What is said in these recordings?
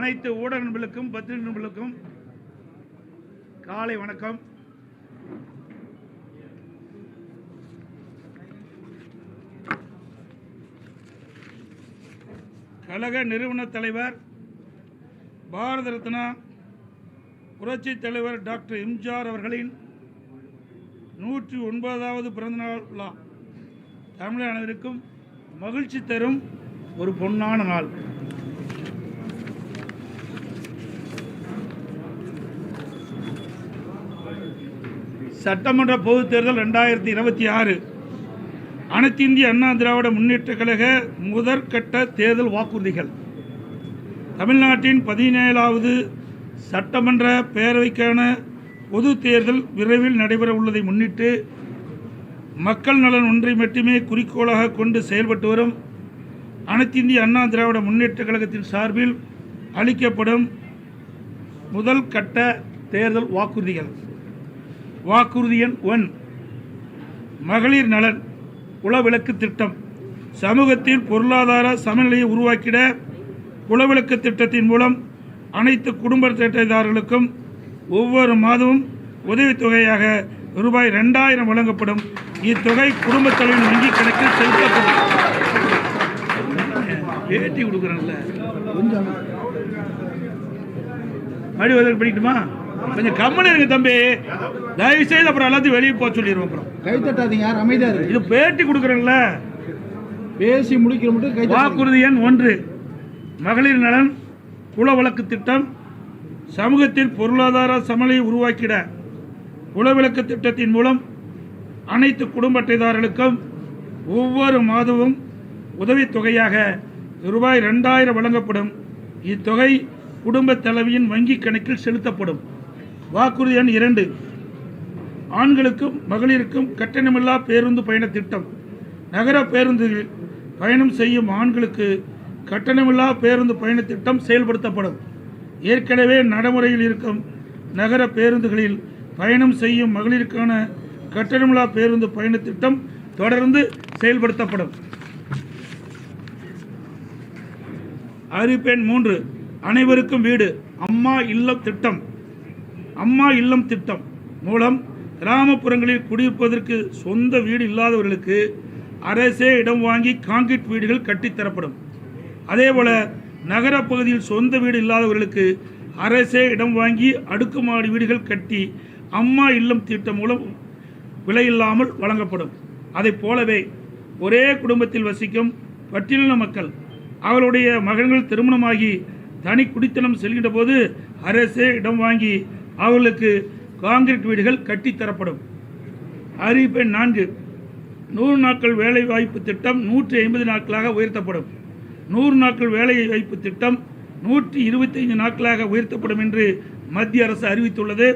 அனைத்து ஊடக நண்பர்களுக்கும் பத்திரிகை நண்பர்களுக்கும் காலை வணக்கம். கழக நிறுவன தலைவர் பாரத ரத்னா புரட்சி தலைவர் டாக்டர் எம்ஜிஆர் அவர்களின் 109வது பிறந்தநாள் விழா தமிழக அனைவருக்கும் மகிழ்ச்சி தரும் ஒரு பொன்னான நாள். சட்டமன்ற பொதுத் தேர்தல் 2026 அனைத்து இந்திய அண்ணா திராவிட முன்னேற்ற கழக முதற்கட்ட தேர்தல் வாக்குறுதிகள். தமிழ்நாட்டின் 17வது சட்டமன்ற பேரவைக்கான பொது தேர்தல் விரைவில் நடைபெற உள்ளதை முன்னிட்டு மக்கள் நலன் ஒன்றை மட்டுமே குறிக்கோளாக கொண்டு செயல்பட்டு வரும் அனைத்து இந்திய அண்ணா திராவிட முன்னேற்ற கழகத்தின் சார்பில் அளிக்கப்படும் முதல் கட்ட தேர்தல் வாக்குறுதிகள். வாக்குறுதி எண் 1, மகளிர் நலன் குலவிளக்கு திட்டம். சமூகத்தில் பொருளாதார சமநிலையை உருவாக்கிட குலவிளக்கு திட்டத்தின் மூலம் அனைத்து குடும்ப அட்டைதாரர்களுக்கும் ஒவ்வொரு மாதமும் உதவித்தொகையாக ரூபாய் 2000 வழங்கப்படும். இத்தொகை குடும்பத் தலைவரின் வங்கி கணக்கில் செலுத்தப்படும். பேட்டி கொடுக்குறேன்ல, மறுபடியும் படிக்கட்டுமா? கொஞ்சம் கம்மன் இருங்க தம்பி, தயவு செய்து அப்புறம் எல்லாத்தையும் வெளியே போக சொல்லிடுவோம். அப்புறம் கை தட்டாதீங்க, அமைதியா இருக்கு. இது பேட்டி கொடுக்குறேன்ல, பேசி முடிக்கிற மட்டும் கை. வாக்குறுதி எண் 1, மகளிர் நலன் குலவிளக்கு திட்டம். சமூகத்தில் பொருளாதார சமநிலையை உருவாக்கிட குலவிளக்கு திட்டத்தின் மூலம் அனைத்து குடும்ப அட்டைதாரர்களுக்கும் ஒவ்வொரு மாதமும் உதவித்தொகையாக ரூபாய் 2000 வழங்கப்படும். இத்தொகை குடும்ப தலைவியின் வங்கி கணக்கில் செலுத்தப்படும். வாக்குறுதி எண் 2, ஆண்களுக்கும் மகளிருக்கும் கட்டணமில்லா பேருந்து பயண திட்டம். நகர பேருந்தில் பயணம் செய்யும் ஆண்களுக்கு கட்டணமில்லா பேருந்து பயண திட்டம் செயல்படுத்தப்படும். ஏற்கனவே நடைமுறையில் இருக்கும் நகர பேருந்துகளில் பயணம் செய்யும் மகளிருக்கான கட்டணமில்லா பேருந்து பயண திட்டம் தொடர்ந்து செயல்படுத்தப்படும். அறிவிப்பெண் 3, அனைவருக்கும் வீடு. அம்மா இல்லம் திட்டம். அம்மா இல்லம் திட்டம் மூலம் கிராமப்புறங்களில் குடியிருப்பதற்கு சொந்த வீடு இல்லாதவர்களுக்கு அரசே இடம் வாங்கி கான்கிரீட் வீடுகள் கட்டித்தரப்படும். அதேபோல நகரப்பகுதியில் சொந்த வீடு இல்லாதவர்களுக்கு அரசே இடம் வாங்கி அடுக்குமாடி வீடுகள் கட்டி அம்மா இல்லம் திட்டம் மூலம் விலையில்லாமல் வழங்கப்படும். அதை போலவே ஒரே குடும்பத்தில் வசிக்கும் பட்டியலின மக்கள் அவருடைய மகன்கள் திருமணமாகி தனி குடித்தனம் செல்கின்ற போது அரசே இடம் வாங்கி அவர்களுக்கு கான்கிரீட் வீடுகள் கட்டித்தரப்படும். அறிவிப்பெண் 4, 100 நாட்கள் வேலை வாய்ப்பு திட்டம் 150 நாட்களாக உயர்த்தப்படும். 100 நாட்கள் வேலை வாய்ப்பு திட்டம் 125 நாட்களாக உயர்த்தப்படும் என்று மத்திய அரசு அறிவித்துள்ளது.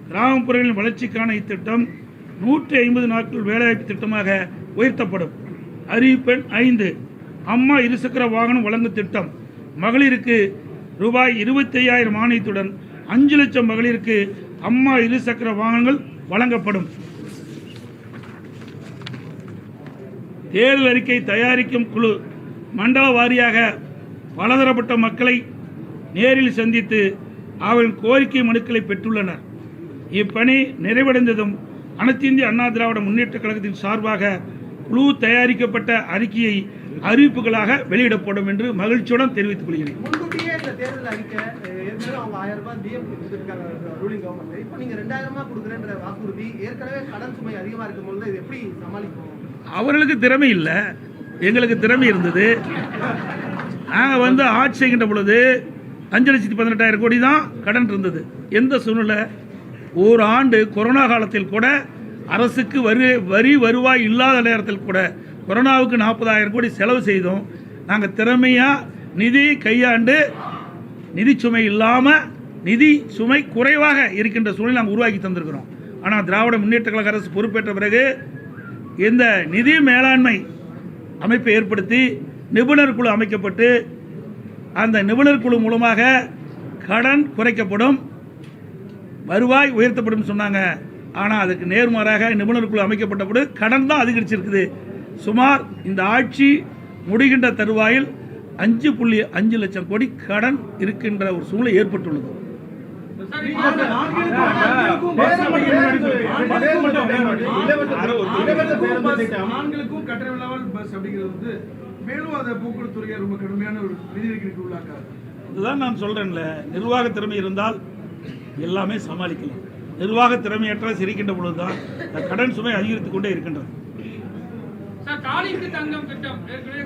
கிராமப்புறங்களின் வளர்ச்சிக்கான இத்திட்டம் 150 நாட்கள் வேலைவாய்ப்பு திட்டமாக உயர்த்தப்படும். அறிவிப்பெண் 5, அம்மா இருசக்கர வாகனம் வழங்கும் திட்டம். மகளிருக்கு ரூபாய் 25,000 மானியத்துடன் 5 லட்சம் மகளிருக்கு அம்மா இருசக்கர வாகனங்கள் வழங்கப்படும். தேர்தல் அறிக்கை தயாரிக்கும் குழு மண்டல வாரியாக பலதரப்பட்ட மக்களை நேரில் சந்தித்து அவர்களின் கோரிக்கை மனுக்களை பெற்றுள்ளனர். இப்பணி நிறைவடைந்ததும் அனைத்து இந்திய அண்ணா திராவிட முன்னேற்ற கழகத்தின் சார்பாக குழு தயாரிக்கப்பட்ட அறிக்கையை அறிவிப்புகளாக வெளியிடப்படும் என்று மகிழ்ச்சியுடன் தெரிவித்துக் கொள்கிறேன். அவர்களுக்கு திறமை இல்லை, எங்களுக்கு திறமை இருந்தது. நாங்கள் ஆட்சி செய்கின்ற பொழுது 5,18,000 கோடி தான் கடன் இருந்தது. எந்த சூழ்நிலை? ஒரு ஆண்டு கொரோனா காலத்தில் கூட அரசுக்கு வரி வருவாய் இல்லாத நேரத்தில் கூட கொரோனாவுக்கு 40,000 கோடி செலவு செய்தோம். நாங்கள் திறமையாக நிதி கையாண்டு நிதி சுமை இல்லாமல் நிதி சுமை குறைவாக இருக்கின்ற சூழ்நிலை நாங்கள் உருவாக்கி தந்திருக்கிறோம். ஆனால் திராவிட முன்னேற்ற கழக அரசு பொறுப்பேற்ற பிறகு இந்த நிதி மேலாண்மை அமைப்பை ஏற்படுத்தி நிபுணர் குழு அமைக்கப்பட்டு அந்த நிபுணர் குழு மூலமாக கடன் குறைக்கப்படும், வருவாய் உயர்த்தப்படும் சொன்னாங்க. ஆனால் அதுக்கு நேர்மாறாக நிபுணர் குழு அமைக்கப்பட்டபோது கடன் தான் அதிகரிச்சிருக்குது. சுமார் இந்த ஆட்சி முடிகின்ற தருவாயில் 5.5 லட்சம் கோடி கடன் இருக்கின்ற ஒரு சூழ்நிலை ஏற்பட்டுள்ளது. இதுதான் நான் சொல்றேன்ல, நிர்வாக திறமை இருந்தால் எல்லாமே சமாளிக்கலாம். நிர்வாக திறமையற்ற சிரிக்கின்ற பொழுதுதான் கடன் சுமை அதிகரித்துக் கொண்டே இருக்கின்றது.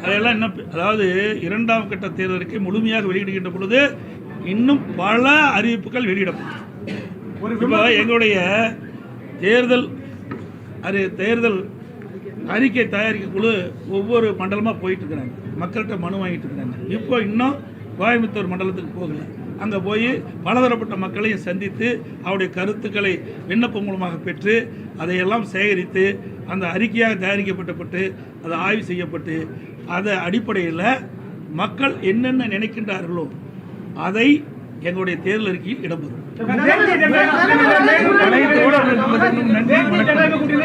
அதெல்லாம் என்ன, அதாவது 2ஆம் கட்ட தேர்தலுக்கு முழுமையாக வெளியிடுகின்ற பொழுது இன்னும் பல அறிவிப்புகள் வெளியிடப்படும். இப்போ எங்களுடைய தேர்தல் அறிக்கை தயாரிக்க குழு ஒவ்வொரு மண்டலமாக போயிட்டு இருக்கிறாங்க, மக்கள்கிட்ட மனு வாங்கிட்டு இருக்கிறாங்க. இப்போ இன்னும் கோயம்புத்தூர் மண்டலத்துக்கு போகல, அங்கே போய் பலதரப்பட்ட மக்களையும் சந்தித்து அவருடைய கருத்துக்களை விண்ணப்பம் மூலமாக பெற்று அதையெல்லாம் சேகரித்து அந்த அறிக்கையாக தயாரிக்கப்பட்டு அது ஆய்வு செய்யப்பட்டு அதை அடிப்படையில் மக்கள் என்னென்ன நினைக்கின்றார்களோ அதை எங்களுடைய தேர்தல் அறிக்கையில் இடம்பெறும்.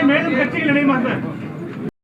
மேலும் கட்சிகள் இணைய மாட்டாங்க.